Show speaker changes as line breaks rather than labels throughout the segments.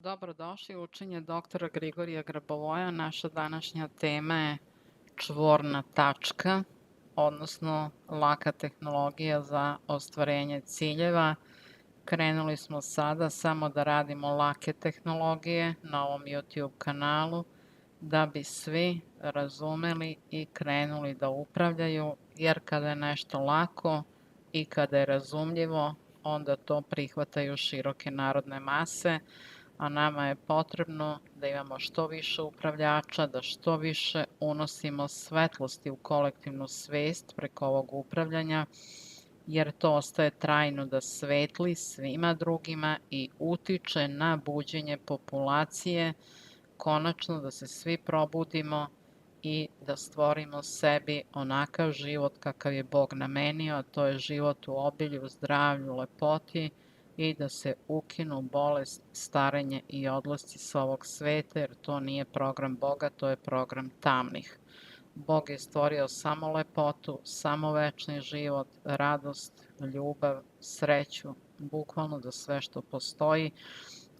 Dobrodošli u učenje doktora Grigorija Grabovoja. Naša današnja tema je čvorna tačka, odnosno laka tehnologija za ostvarenje ciljeva. Krenuli smo sada samo da radimo lake tehnologije na ovom YouTube kanalu da bi svi razumeli i krenuli da upravljaju, jer kada je nešto lako i kada je razumljivo, onda to prihvataju široke narodne mase, a nama je potrebno da imamo što više upravljača, da što više unosimo svetlosti u kolektivnu svest preko ovog upravljanja, jer to ostaje trajno da svetli svima drugima i utiče na buđenje populacije, konačno da se svi probudimo i da stvorimo sebi onakav život kakav je Bog namenio, a to je život u obilju, zdravlju, lepoti, i da se ukinu bolest, starenje i odlasci s ovog sveta, jer to nije program Boga, to je program tamnih. Bog je stvorio samo lepotu, samo večni život, radost, ljubav, sreću, bukvalno da sve što postoji,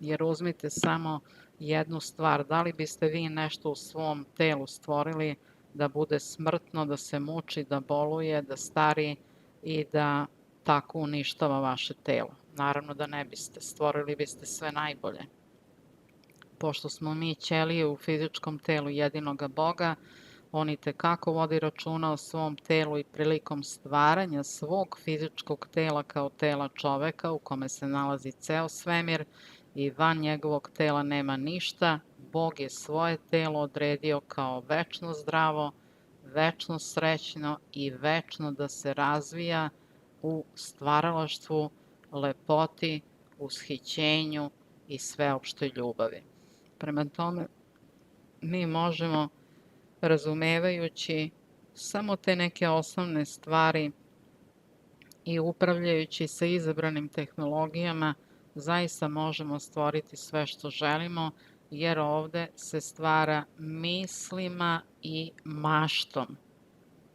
jer uzmite samo jednu stvar, da li biste vi nešto u svom telu stvorili da bude smrtno, da se muči, da boluje, da stari i da tako uništava vaše telo? Naravno da ne biste, stvorili biste sve najbolje. Pošto smo mi ćelije u fizičkom telu jedinoga Boga, on i tekako vodi računa o svom telu i prilikom stvaranja svog fizičkog tela kao tela čoveka u kome se nalazi ceo svemir i van njegovog tela nema ništa, Bog je svoje telo odredio kao večno zdravo, večno srećno i večno da se razvija u stvaralaštvu, lepoti, ushićenju i sveopštoj ljubavi. Prema tome, mi možemo, razumevajući samo te neke osnovne stvari i upravljajući sa izabranim tehnologijama, zaista možemo stvoriti sve što želimo, jer ovde se stvara mislima i maštom.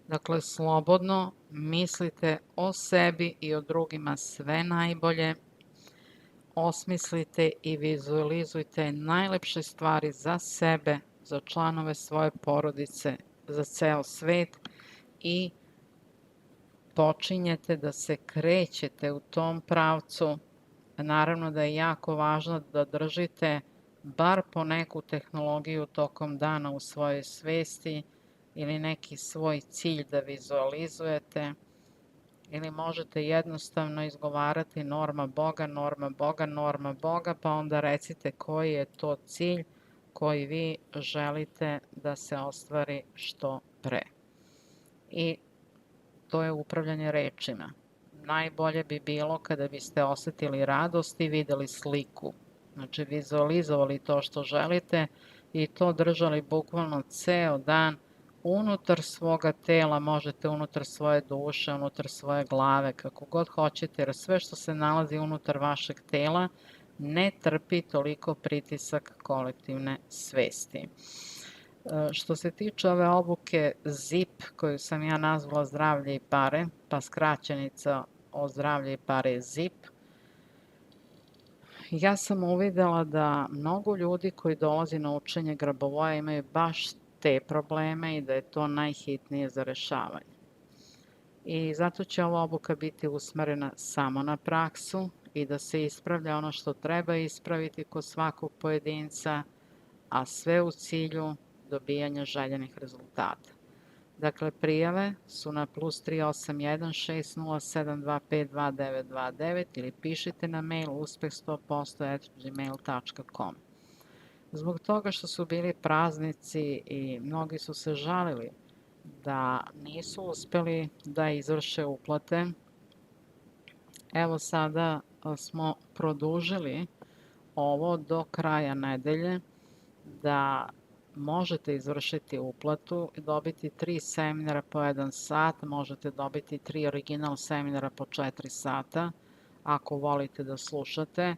Dakle, slobodno mislite o sebi i o drugima sve najbolje, osmislite i vizualizujte najlepše stvari za sebe, za članove svoje porodice, za ceo svet i počinjete da se krećete u tom pravcu. Naravno da je jako važno da držite bar po neku tehnologiju tokom dana u svojoj svesti ili neki svoj cilj da vizualizujete, ili možete jednostavno izgovarati norma Boga, norma Boga, norma Boga, pa onda recite koji je to cilj koji vi želite da se ostvari što pre. I to je upravljanje rečima. Najbolje bi bilo kada biste osetili radost i videli sliku. Znači, vizualizovali to što želite i to držali bukvalno ceo dan unutar svoga tela, možete unutar svoje duše, unutar svoje glave, kako god hoćete, jer sve što se nalazi unutar vašeg tela ne trpi toliko pritisak kolektivne svesti. Što se tiče ove obuke ZIP, koju sam ja nazvala Zdravlje i pare, pa skraćenica o zdravlje i pare je ZIP, ja sam uvidela da mnogo ljudi koji dolazi na učenje Grabovoja imaju baš te probleme i da je to najhitnije za rešavanje. I zato će ova obuka biti usmerena samo na praksu i da se ispravlja ono što treba ispraviti kod svakog pojedinca, a sve u cilju dobijanja željenih rezultata. Dakle, prijave su na +381 607 252 929 ili pišite na mail uspeh100%@gmail.com. Zbog toga što su bili praznici i mnogi su se žalili da nisu uspeli da izvrše uplate, evo sada smo produžili ovo do kraja nedelje da možete izvršiti uplatu i dobiti 3 seminara po 1 sat, možete dobiti 3 original seminara po 4 sata, ako volite da slušate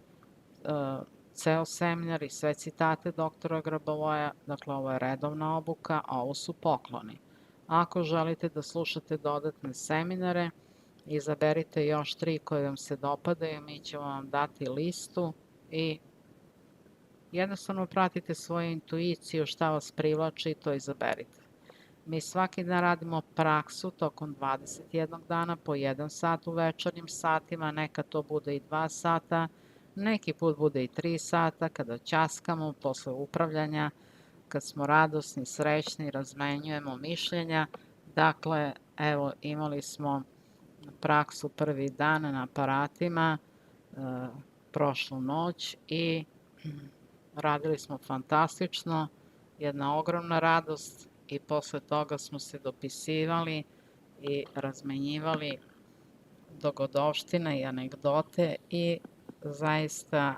ceo seminar i sve citate doktora Grabovoja. Dakle, ovo je redovna obuka, a ovo su pokloni. Ako želite da slušate dodatne seminare, izaberite još 3 koje vam se dopadaju, mi ćemo vam dati listu i Jednostavno pratite svoju intuiciju, šta vas privlači i to izaberite. Mi svaki dan radimo praksu tokom 21 dana po 1 sat u večernjim satima, nekad to bude i 2 sata, neki put bude i 3 sata kada ćaskamo posle upravljanja, kad smo radosni, srećni, razmenjujemo mišljenja. Dakle, evo, imali smo praksu prvi dan na aparatima prošlu noć i radili smo fantastično, jedna ogromna radost i posle toga smo se dopisivali i razmenjivali dogodovštine i anegdote i zaista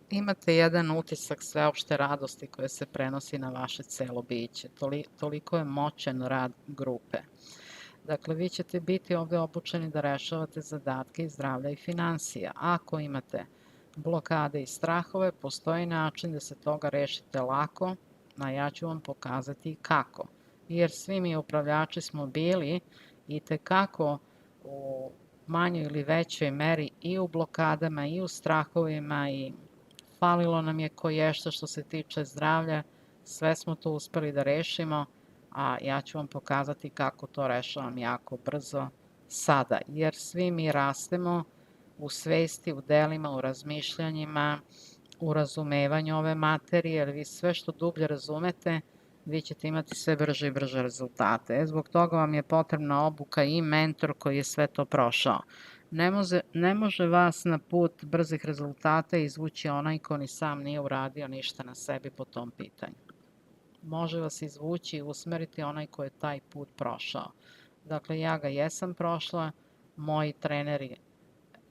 imate jedan utisak sveopšte radosti koja se prenosi na vaše celo biće. Toliko je moćan rad grupe. Dakle, vi ćete biti ovde obučeni da rešavate zadatke iz zdravlja i finansija. Ako imate blokade i strahove, postoji način da se toga rešite lako, a ja ću vam pokazati kako. Jer svi mi upravljači smo bili i tekako u manjoj ili većoj meri i u blokadama i u strahovima i falilo nam je koješta što se tiče zdravlja, sve smo to uspeli da rešimo, a ja ću vam pokazati kako to rešavam jako brzo sada, jer svi mi rastemo u svesti, u delima, u razmišljanjima, u razumevanju ove materije, jer vi sve što dublje razumete, vi ćete imati sve brže i brže rezultate. Zbog toga vam je potrebna obuka i mentor koji je sve to prošao. Ne može vas na put brzih rezultata izvući onaj ko ni sam nije uradio ništa na sebi po tom pitanju. Može vas izvući i usmeriti onaj ko je taj put prošao. Dakle, ja ga jesam prošla, moji treneri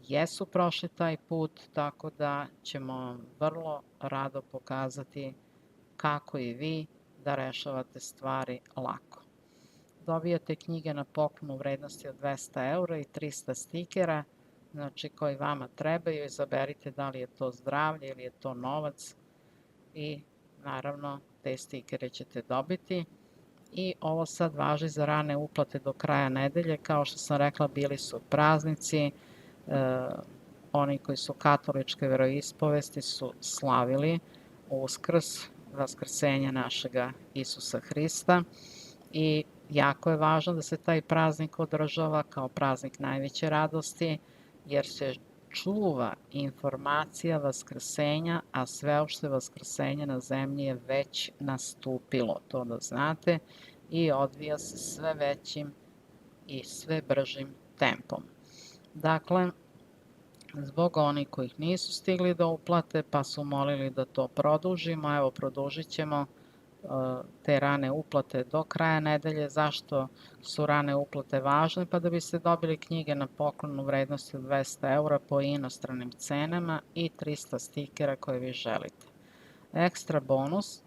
jesu prošli taj put, tako da ćemo vam vrlo rado pokazati kako i vi da rešavate stvari lako. Dobijate knjige na poklon u vrednosti od 200 eura i 300 stikera, znači koji vama trebaju, izaberite da li je to zdravlje ili je to novac i naravno te stikere ćete dobiti. I ovo sad važi za rane uplate do kraja nedelje, kao što sam rekla bili su praznici, oni koji su katoličke veroispovesti su slavili Uskrs, vaskrsenje našega Isusa Hrista i jako je važno da se taj praznik održava kao praznik najveće radosti, jer se čuva informacija vaskrsenja, a sveopšte vaskrsenje na zemlji je već nastupilo, to da znate, i odvija se sve većim i sve bržim tempom. Dakle, zbog onih kojih nisu stigli da uplate, pa su molili da to produžimo, evo produžit ćemo te rane uplate do kraja nedelje. Zašto su rane uplate važne? Pa da biste dobili knjige na poklon u vrednosti od 200 eura po inostranim cenama i 300 stikera koje vi želite. Ekstra bonus,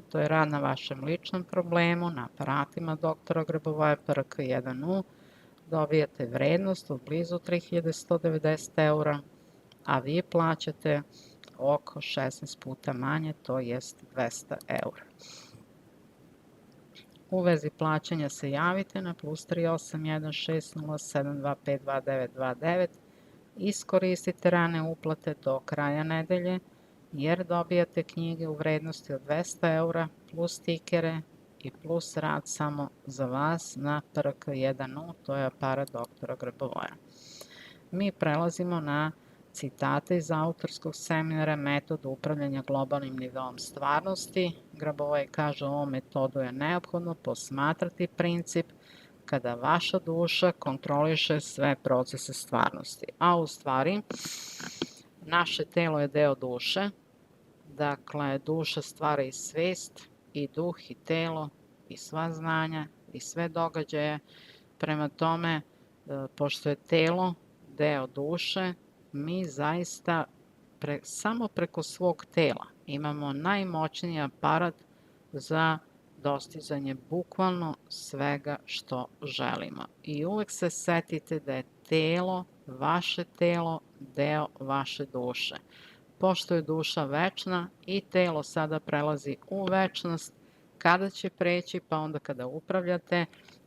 to je rad na vašem ličnom problemu, na aparatima doktora Grbovoja PRK1U, dobijate vrednost od blizu 3190 eura, a vi plaćate oko 16 puta manje, to jest 200 eura. U vezi plaćanja se javite na +3816072522929, iskoristite rane uplate do kraja nedelje, jer dobijate knjige u vrednosti od 200 eura plus stikere i plus rad samo za vas na PRK1U, to je aparat doktora Grbovoja. Mi prelazimo na citate iz autorskog seminara Metod upravljanja globalnim nivoom stvarnosti. Grabovoj kaže, ovom metodu je neophodno posmatrati princip kada vaša duša kontroliše sve procese stvarnosti. A u stvari, naše telo je deo duše, dakle, duša stvara i svest, i duh, i telo, i sva znanja, i sve događaje. Prema tome, pošto je telo deo duše, mi zaista samo preko svog tela imamo najmoćniji aparat za dostizanje bukvalno svega što želimo. I uvek se setite da je vaše telo, deo vaše duše. Pošto je duša večna i telo sada prelazi u večnost, kada će preći, pa onda kada upravljate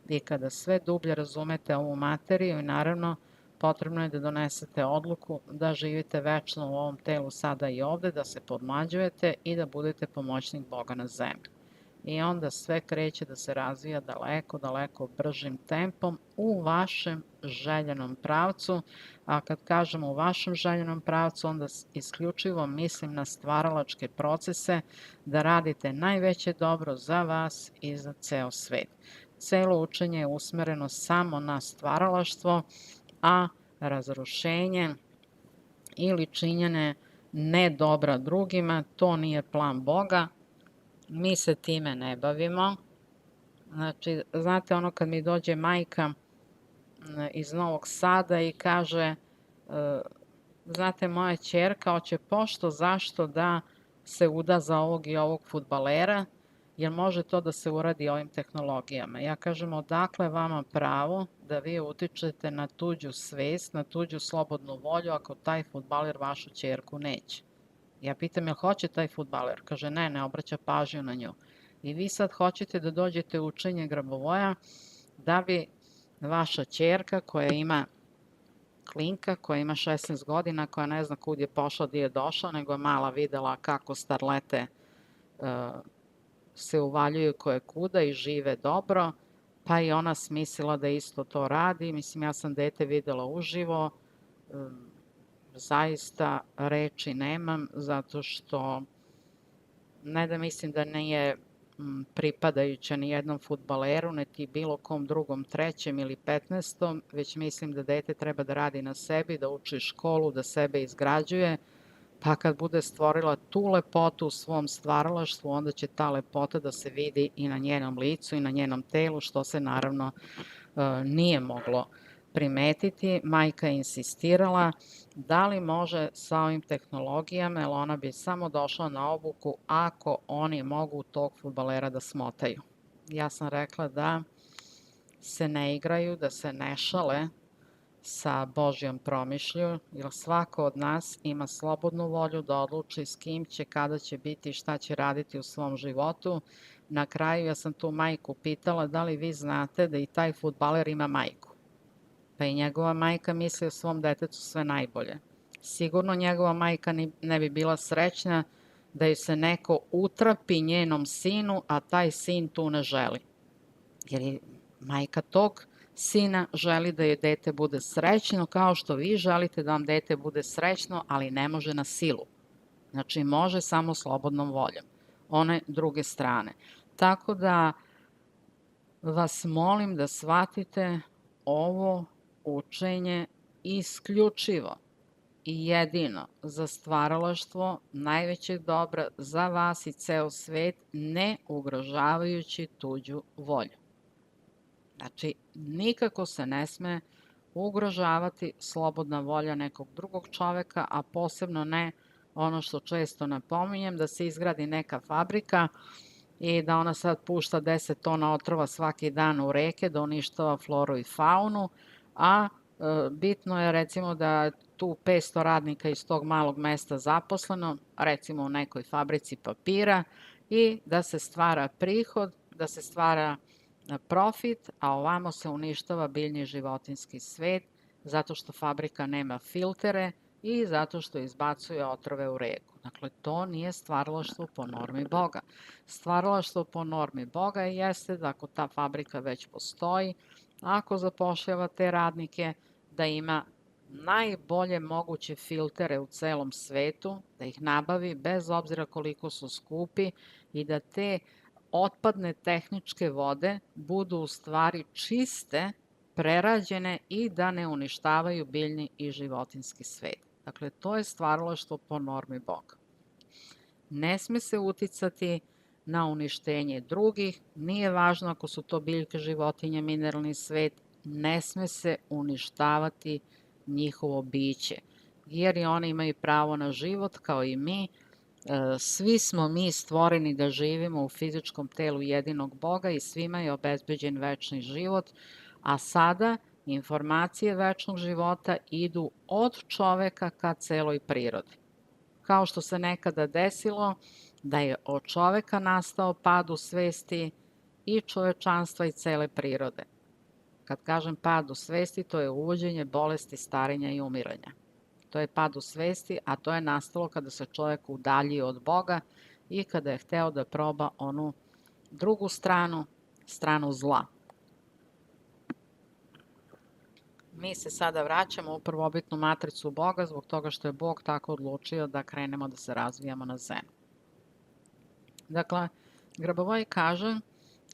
i kada sve dublje razumete ovu materiju i naravno potrebno je da donesete odluku da živite večno u ovom telu sada i ovde, da se podmlađujete i da budete pomoćnik Boga na zemlji. I onda sve kreće da se razvija daleko, daleko bržim tempom u vašem željenom pravcu, a kad kažemo u vašem željenom pravcu, onda isključivo mislim na stvaralačke procese, da radite najveće dobro za vas i za ceo svet. Celo učenje je usmereno samo na stvaralaštvo, a razrušenje ili činjenje ne dobra drugima, to nije plan Boga. Mi se time ne bavimo. Znači, znate ono kad mi dođe majka iz Novog Sada i kaže, znate, moja ćerka hoće pošto zašto da se uda za ovog i ovog fudbalera, jer može to da se uradi ovim tehnologijama. Ja kažem, odakle vama pravo da vi utičete na tuđu svest, na tuđu slobodnu volju ako taj fudbaler vašu ćerku neće? Ja pitam, jel hoće taj fudbaler? Kaže, ne obraća pažnju na nju. I vi sad hoćete da dođete u učenje Grabovoja da bi vaša ćerka koja ima klinka, koja ima 16 godina, koja ne zna kud je pošla, gdje je došla, nego je mala videla kako starlete se uvaljuju koje kuda i žive dobro, pa i ona smislila da isto to radi. Mislim, ja sam dete videla uživo, zaista reči nemam, zato što ne da mislim da nije pripadajuća ni jednom fudbaleru, niti bilo kom drugom, trećem ili 15. već mislim da dete treba da radi na sebi, da uči školu, da sebe izgrađuje, pa kad bude stvorila tu lepotu u svom stvaralaštvu, onda će ta lepota da se vidi i na njenom licu i na njenom telu, što se naravno nije moglo primetiti. Majka je insistirala da li može sa ovim tehnologijama, jer ona bi samo došla na obuku ako oni mogu tog fudbalera da smotaju. Ja sam rekla da se ne igraju, da se ne šale sa Božjom promišlju, jer svako od nas ima slobodnu volju da odluči s kim će, kada će biti i šta će raditi u svom životu. Na kraju ja sam tu majku pitala da li vi znate da i taj fudbaler ima majku. Pa i njegova majka misli o svom detetu sve najbolje. Sigurno njegova majka ne bi bila srećna da joj se neko utrapi njenom sinu, a taj sin tu ne želi. Jer je majka tog sina želi da je dete bude srećno, kao što vi želite da vam dete bude srećno, ali ne može na silu. Znači, može samo slobodnom voljom. One druge strane. Tako da vas molim da shvatite ovo učenje isključivo i jedino za stvaralaštvo najvećeg dobra za vas i ceo svet, ne ugrožavajući tuđu volju. Znači, nikako se ne sme ugrožavati slobodna volja nekog drugog čoveka, a posebno ne ono što često napominjem, da se izgradi neka fabrika i da ona sad pušta 10 tona otrova svaki dan u reke, da uništava floru i faunu, a bitno je recimo da tu 500 radnika iz tog malog mesta zaposleno, recimo u nekoj fabrici papira, i da se stvara prihod, da se stvara profit, a ovamo se uništava biljni životinjski svet zato što fabrika nema filtere i zato što izbacuje otrove u reku. Dakle, to nije stvaralaštvo po normi Boga. Stvaralaštvo po normi Boga jeste da ako ta fabrika već postoji, ako zapošljava te radnike, da ima najbolje moguće filtere u celom svetu, da ih nabavi bez obzira koliko su skupi i da te otpadne tehničke vode budu u stvari čiste, prerađene i da ne uništavaju biljni i životinjski svet. Dakle, to je stvaralaštvo po normi Boga. Ne sme se uticati na uništenje drugih, nije važno ako su to biljke, životinje, mineralni svet, ne sme se uništavati njihovo biće, jer i one imaju pravo na život kao i mi. Svi smo mi stvoreni da živimo u fizičkom telu jedinog Boga i svima je obezbeđen večni život, a sada informacije večnog života idu od čoveka ka celoj prirodi. Kao što se nekada desilo da je od čoveka nastao pad u svesti i čovečanstva i cele prirode. Kad kažem pad u svesti, to je uvođenje bolesti, starenja i umiranja. To je pad u svesti, a to je nastalo kada se čovjek udaljio od Boga i kada je hteo da proba onu drugu stranu, stranu zla. Mi se sada vraćamo u prvobitnu matricu Boga zbog toga što je Bog tako odlučio da krenemo da se razvijamo na zemlji. Dakle, Grabovoi kaže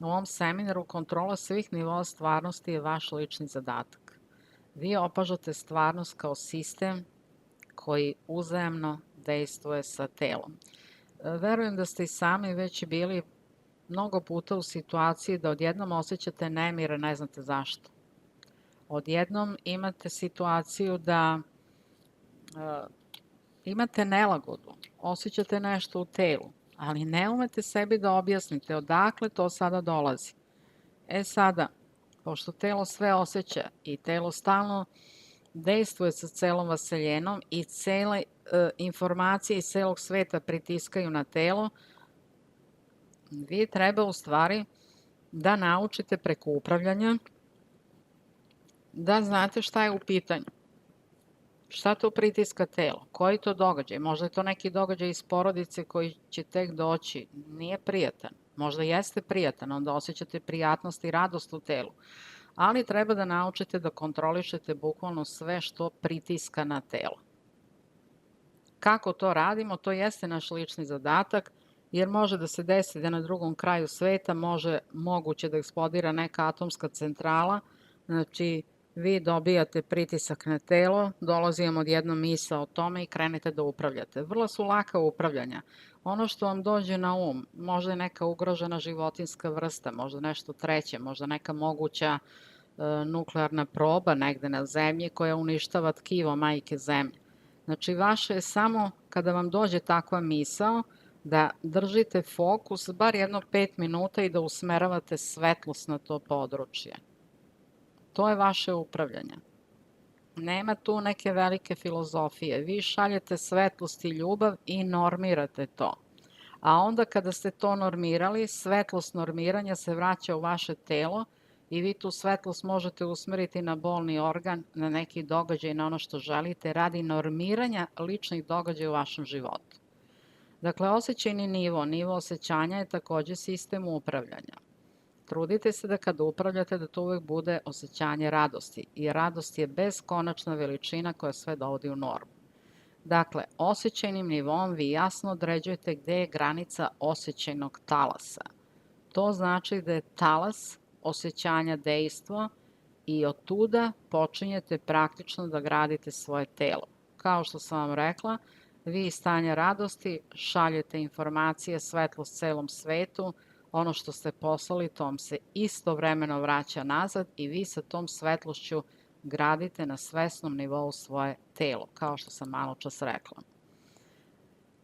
u ovom seminaru kontrola svih nivoa stvarnosti je vaš lični zadatak. Vi opažate stvarnost kao sistem koji uzajamno dejstvuje sa telom. Verujem da ste i sami već bili mnogo puta u situaciji da odjednom osjećate nemir, a ne znate zašto. Odjednom imate situaciju da imate nelagodu, osjećate nešto u telu, ali ne umete sebi da objasnite odakle to sada dolazi. Sada, pošto telo sve osjeća i telo stalno dejstvuje sa celom vaseljenom i cele informacije iz celog sveta pritiskaju na telo, vi treba u stvari da naučite preko upravljanja da znate šta je u pitanju. Šta to pritiska telo? Koji to događaj? Možda je to neki događaj iz porodice koji će tek doći. Nije prijatan. Možda jeste prijatan, onda osjećate prijatnost i radost u telu. Ali treba da naučite da kontrolišete bukvalno sve što pritiska na telo. Kako to radimo? To jeste naš lični zadatak, jer može da se desi da na drugom kraju sveta moguće da eksplodira neka atomska centrala, znači vi dobijate pritisak na telo, dolazi vam odjedno misao o tome i krenete da upravljate. Vrlo su laka upravljanja. Ono što vam dođe na um, možda je neka ugrožena životinjska vrsta, možda nešto treće, možda neka moguća nuklearna proba negde na zemlji koja uništava tkivo majke zemlje. Znači, vaše je samo kada vam dođe takva misao da držite fokus bar jedno 5 minuta i da usmeravate svetlost na to područje. To je vaše upravljanje. Nema tu neke velike filozofije. Vi šaljete svetlost i ljubav i normirate to. A onda kada ste to normirali, svetlost normiranja se vraća u vaše telo i vi tu svetlost možete usmeriti na bolni organ, na neki događaj, na ono što želite, radi normiranja ličnih događaja u vašem životu. Dakle, osjećajni nivo osjećanja je takođe sistem upravljanja. Trudite se da kada upravljate da to uvek bude osjećanje radosti, i radost je beskonačna veličina koja sve dovodi u normu. Dakle, osjećajnim nivom vi jasno određujete gde je granica osjećajnog talasa. To znači da je talas osjećanja dejstvo i od tuda počinjete praktično da gradite svoje telo. Kao što sam vam rekla, vi iz stanja radosti šaljete informacije, svetlost celom svetu, ono što ste poslali, to vam se istovremeno vraća nazad i vi sa tom svetlošću gradite na svesnom nivou svoje telo, kao što sam malo čas rekla.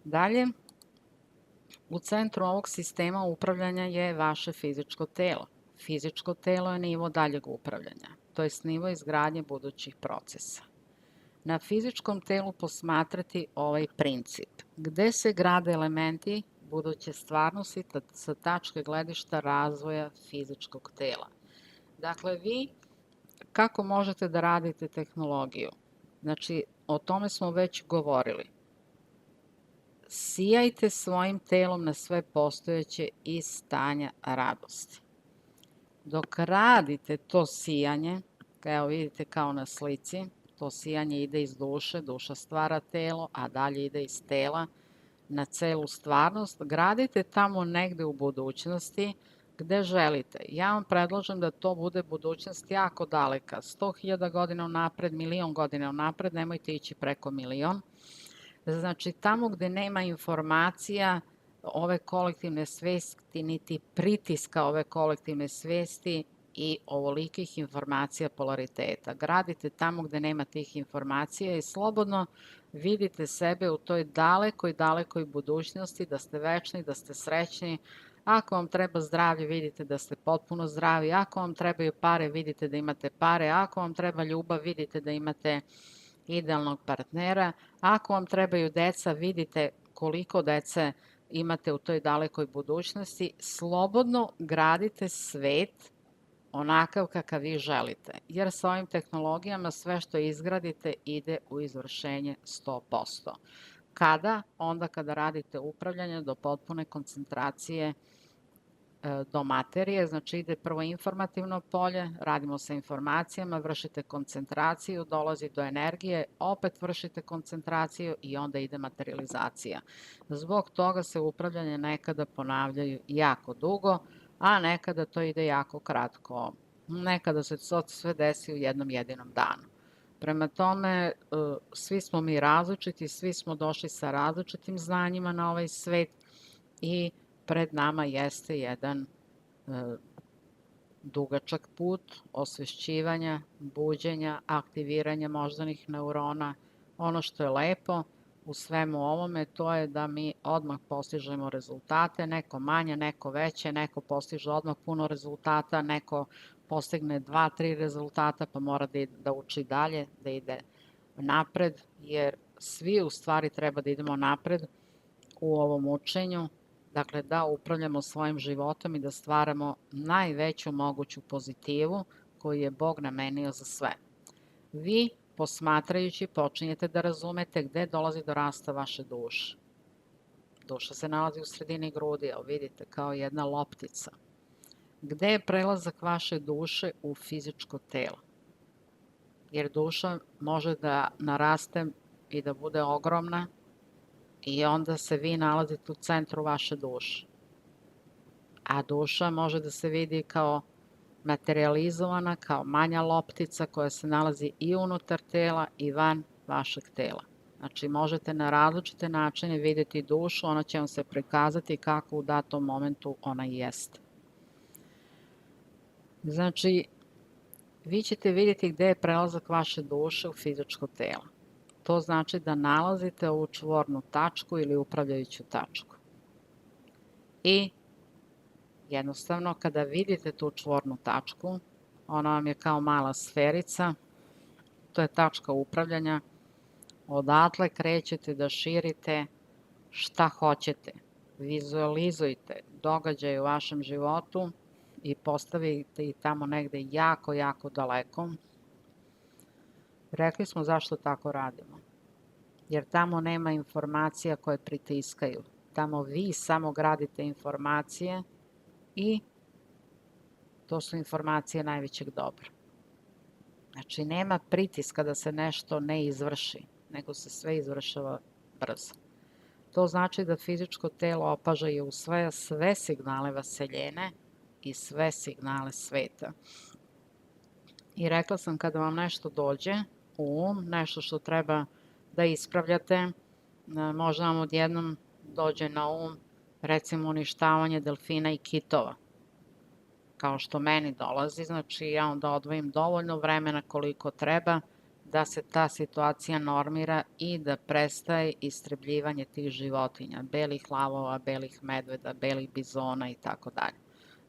Dalje, u centru ovog sistema upravljanja je vaše fizičko telo. Fizičko telo je nivo daljeg upravljanja, to je nivo izgradnje budućih procesa. Na fizičkom telu posmatrati ovaj princip. Gde se grade elementi buduće stvarnosti sa tačke gledišta razvoja fizičkog tela. Dakle, vi kako možete da radite tehnologiju? Znači, o tome smo već govorili. Sijajte svojim telom na sve postojeće iz stanja radosti. Dok radite to sijanje, evo vidite kao na slici, to sijanje ide iz duše, duša stvara telo, a dalje ide iz tela na celu stvarnost, gradite tamo negde u budućnosti gde želite. Ja vam predlažem da to bude budućnost jako daleka, 100.000 godina unapred, 1.000.000 godina unapred, nemojte ići preko 1.000.000. Znači, tamo gde nema informacija ove kolektivne svesti, niti pritiska ove kolektivne svesti i ovolikih informacija polariteta. Gradite tamo gde nema tih informacija i slobodno vidite sebe u toj dalekoj budućnosti, da ste večni, da ste srećni. Ako vam treba zdravlje, vidite da ste potpuno zdravi. Ako vam trebaju pare, vidite da imate pare. Ako vam treba ljubav, vidite da imate idealnog partnera. Ako vam trebaju deca, vidite koliko dece imate u toj dalekoj budućnosti. Slobodno gradite svet onakav kakav vi želite, jer sa ovim tehnologijama sve što izgradite ide u izvršenje 100%. Kada? Onda kada radite upravljanje do potpune koncentracije do materije, znači ide prvo informativno polje, radimo sa informacijama, vršite koncentraciju, dolazi do energije, opet vršite koncentraciju i onda ide materializacija. Zbog toga se upravljanje nekada ponavljaju jako dugo, a nekada to ide jako kratko. Nekada se to sve desi u jednom jedinom danu. Prema tome, svi smo mi različiti, svi smo došli sa različitim znanjima na ovaj svet i pred nama jeste jedan dugačak put osvešćivanja, buđenja, aktiviranja moždanih neurona. Ono što je lepo u svemu ovome, to je da mi odmah postižemo rezultate, neko manje, neko veće, neko postiže odmah puno rezultata, neko postigne 2-3 rezultata pa mora da uči dalje, da ide napred, jer svi u stvari treba da idemo napred u ovom učenju, dakle da upravljamo svojim životom i da stvaramo najveću moguću pozitivu koju je Bog namenio za sve. Vi, posmatrajući, počinjete da razumete gde dolazi do rasta vaše duše. Duša se nalazi u sredini grudi, evo vidite, kao jedna loptica. Gde je prelazak vaše duše u fizičko telo? Jer duša može da naraste i da bude ogromna, i onda se vi nalazite u centru vaše duše. A duša može da se vidi kao materializovana, kao manja loptica koja se nalazi i unutar tela i van vašeg tela. Znači, možete na različite načine videti dušu, ona će vam se prikazati kako u datom momentu ona jeste. Znači, vi ćete vidjeti gde je prelazak vaše duše u fizičko telo. To znači da nalazite ovu čvornu tačku ili upravljajuću tačku. I jednostavno kada vidite tu čvornu tačku, ona vam je kao mala sferica, to je tačka upravljanja, odatle krećete da širite šta hoćete. Vizualizujte događaje u vašem životu i postavite ih tamo negde jako, jako daleko. Rekli smo zašto tako radimo. Jer tamo nema informacija koje pritiskaju. Tamo vi samo gradite informacije i to su informacije najvećeg dobra. Znači, nema pritiska da se nešto ne izvrši, nego se sve izvršava brzo. To znači da fizičko telo opaža i usvaja sve signale vaseljene i sve signale sveta. I rekla sam, kada vam nešto dođe u um, nešto što treba da ispravljate, možda vam odjednom dođe na um, recimo, uništavanje delfina i kitova. Kao što meni dolazi, znači ja onda odvojim dovoljno vremena koliko treba da se ta situacija normira i da prestaje istrebljivanje tih životinja, belih lavova, belih medveda, belih bizona i tako dalje.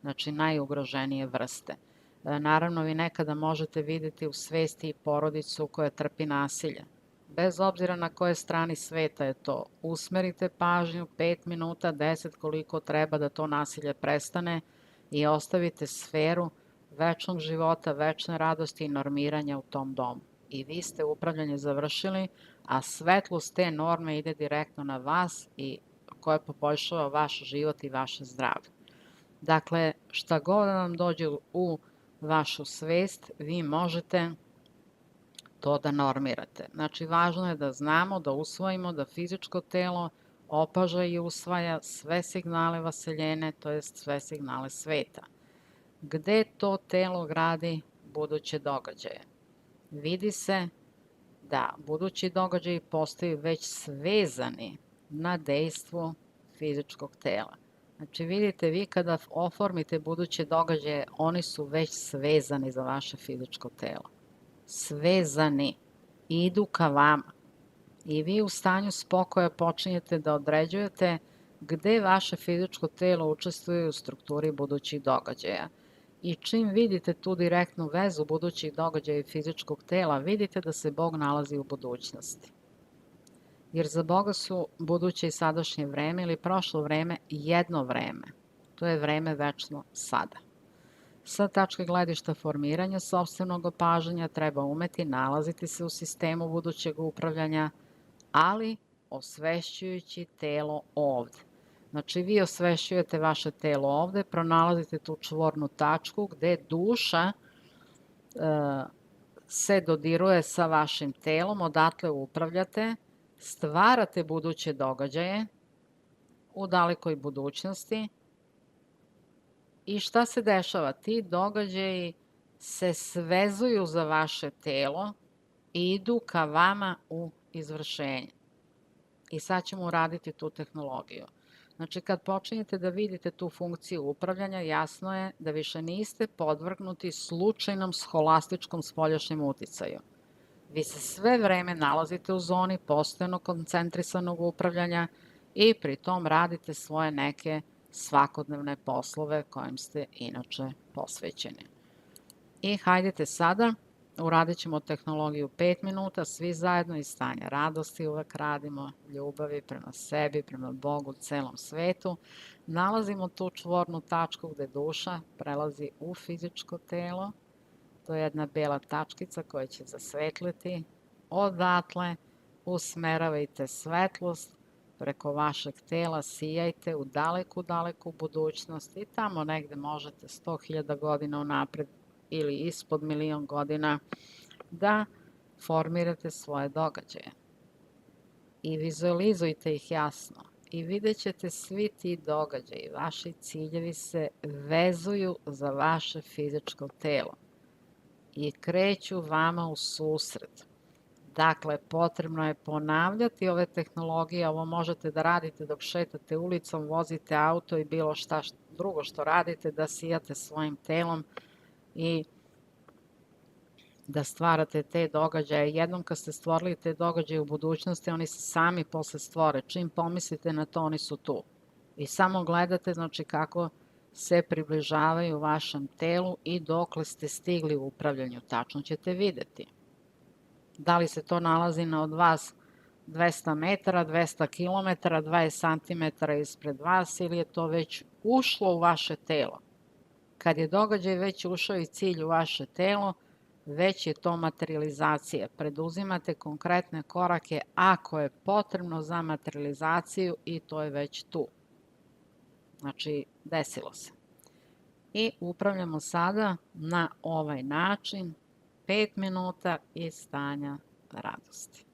Znači, najugroženije vrste. Naravno, vi nekada možete videti u svesti i porodicu koja trpi nasilje. Bez obzira na koje strani sveta je to, usmerite pažnju 5 minuta, 10, koliko treba da to nasilje prestane i ostavite sferu večnog života, večne radosti i normiranja u tom domu. I vi ste upravljanje završili, a svetlost te norme ide direktno na vas i koja poboljšava vaš život i vaše zdravlje. Dakle, šta god vam dođe u vašu svest, vi možete to da normirate. Znači, važno je da znamo, da usvojimo da fizičko telo opaža i usvaja sve signale vaseljene, to jest sve signale sveta. Gde to telo gradi buduće događaje? Vidi se da budući događaji postaju već svezani na dejstvo fizičkog tela. Znači, vidite, vi kada oformite buduće događaje, oni su već svezani za vaše fizičko telo. Svezani, idu ka vama. I vi u stanju spokoja počinjete da određujete gde vaše fizičko telo učestvuje u strukturi budućih događaja. I čim vidite tu direktnu vezu budućih događaja i fizičkog tela, vidite da se Bog nalazi u budućnosti. Jer za Boga su buduće i sadašnje vreme ili prošlo vreme jedno vreme. To je vreme večno sada. Sa tačke gledišta formiranja sopstvenog opažanja treba umeti nalaziti se u sistemu budućeg upravljanja, ali osvešćujući telo ovde. Znači, vi osvešćujete vaše telo ovde, pronalazite tu čvornu tačku gde duša se dodiruje sa vašim telom, odatle upravljate, stvarate buduće događaje u dalekoj budućnosti. I šta se dešava? Ti događaji se svezuju za vaše telo i idu ka vama u izvršenje. I sad ćemo uraditi tu tehnologiju. Znači, kad počinjete da vidite tu funkciju upravljanja, jasno je da više niste podvrgnuti slučajnom scholastičkom spoljašnjem uticaju. Vi se sve vreme nalazite u zoni postojano koncentrisanog upravljanja i pri tom radite svoje neke svakodnevne poslove kojim ste inače posvećeni. I hajdete sada, uradit ćemo tehnologiju 5 minuta, svi zajedno iz stanja radosti uvek radimo, ljubavi prema sebi, prema Bogu, celom svetu. Nalazimo tu čvornu tačku gde duša prelazi u fizičko telo. To je jedna bela tačkica koja će zasvetliti. Odatle usmeravajte svetlost preko vašeg tela, sijajte u daleku, daleku budućnost i tamo negde možete 100.000 godina unapred ili ispod 1.000.000 godina da formirate svoje događaje. I vizualizujte ih jasno i vidjet ćete svi ti događaji, vaši ciljevi se vezuju za vaše fizičko telo i kreću vama u susret. Dakle, potrebno je ponavljati ove tehnologije, ovo možete da radite dok šetate ulicom, vozite auto i bilo šta drugo što radite, da sijate svojim telom i da stvarate te događaje. Jednom kad ste stvorili te događaje u budućnosti, oni se sami posle stvore. Čim pomislite na to, oni su tu. I samo gledate, znači, kako se približavaju vašem telu i dokle ste stigli u upravljanju. Tačno ćete videti. Da li se to nalazi od vas 200 metara, 200 kilometara, 20 santimetara ispred vas ili je to već ušlo u vaše telo. Kad je događaj već ušao i cilj u vaše telo, već je to materializacija. Preduzimate konkretne korake ako je potrebno za materializaciju i to je već tu. Znači, desilo se. I upravljamo sada na ovaj način 5 minuta iz stanja radosti.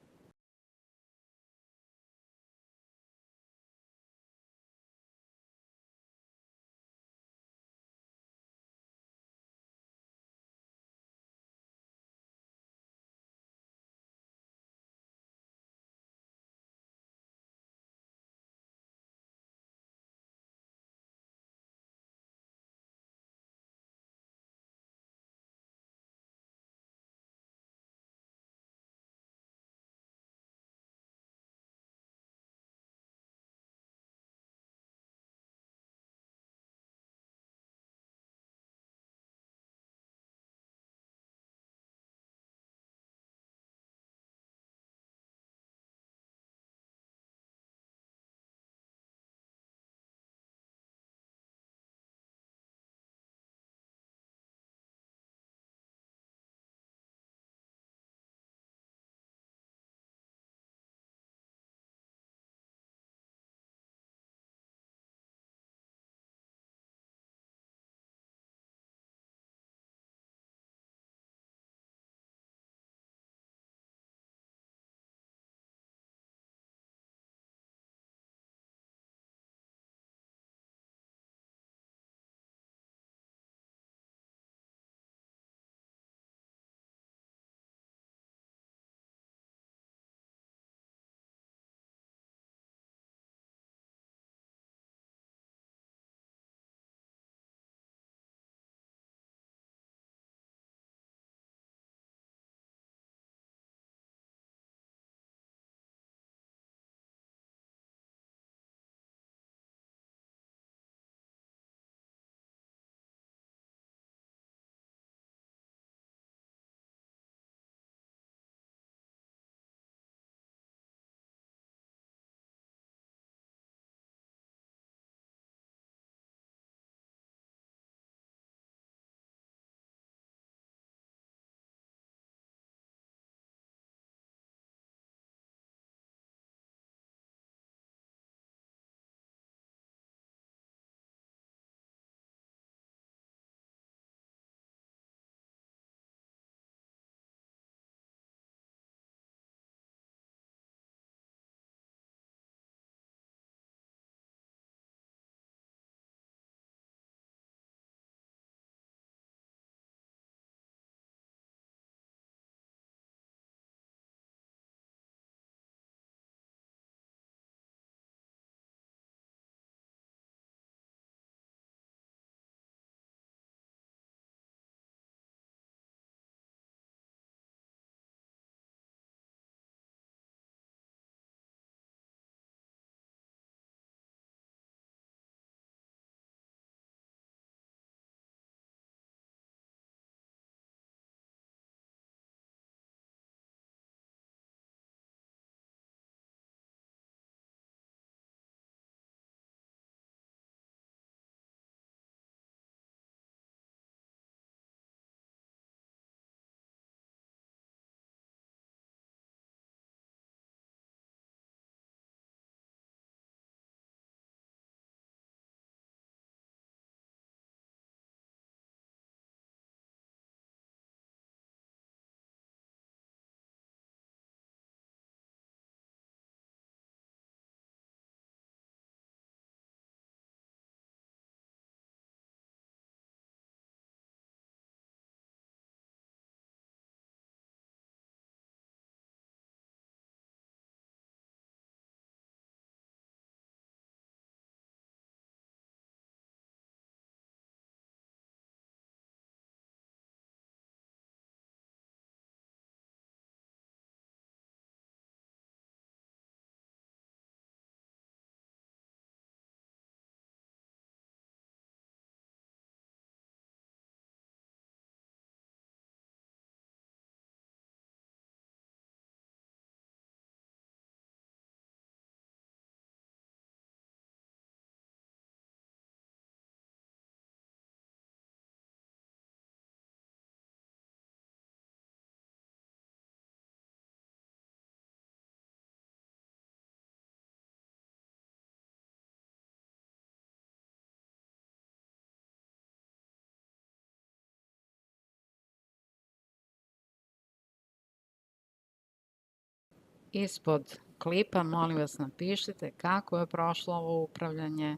Ispod klipa, molim vas, napišite kako je prošlo ovo upravljanje,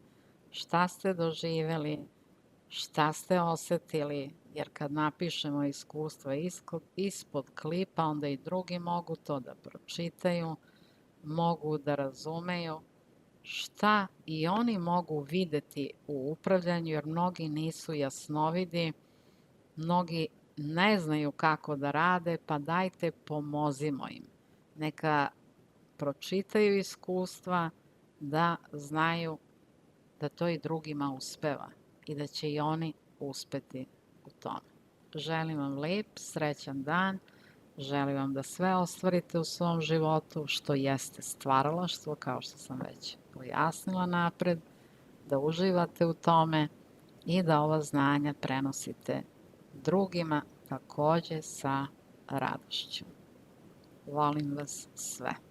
šta ste doživeli, šta ste osetili, jer kad napišemo iskustva ispod klipa, onda i drugi mogu to da pročitaju, mogu da razumeju šta i oni mogu videti u upravljanju, jer mnogi nisu jasnovidi, mnogi ne znaju kako da rade, pa dajte pomozimo im. Neka pročitaju iskustva da znaju da to i drugima uspeva i da će i oni uspeti u tome. Želim vam lep, srećan dan, želim vam da sve ostvarite u svom životu, što jeste stvaralaštvo, kao što sam već pojasnila napred, da uživate u tome i da ova znanja prenosite drugima takođe sa radošću. Volim vas sve.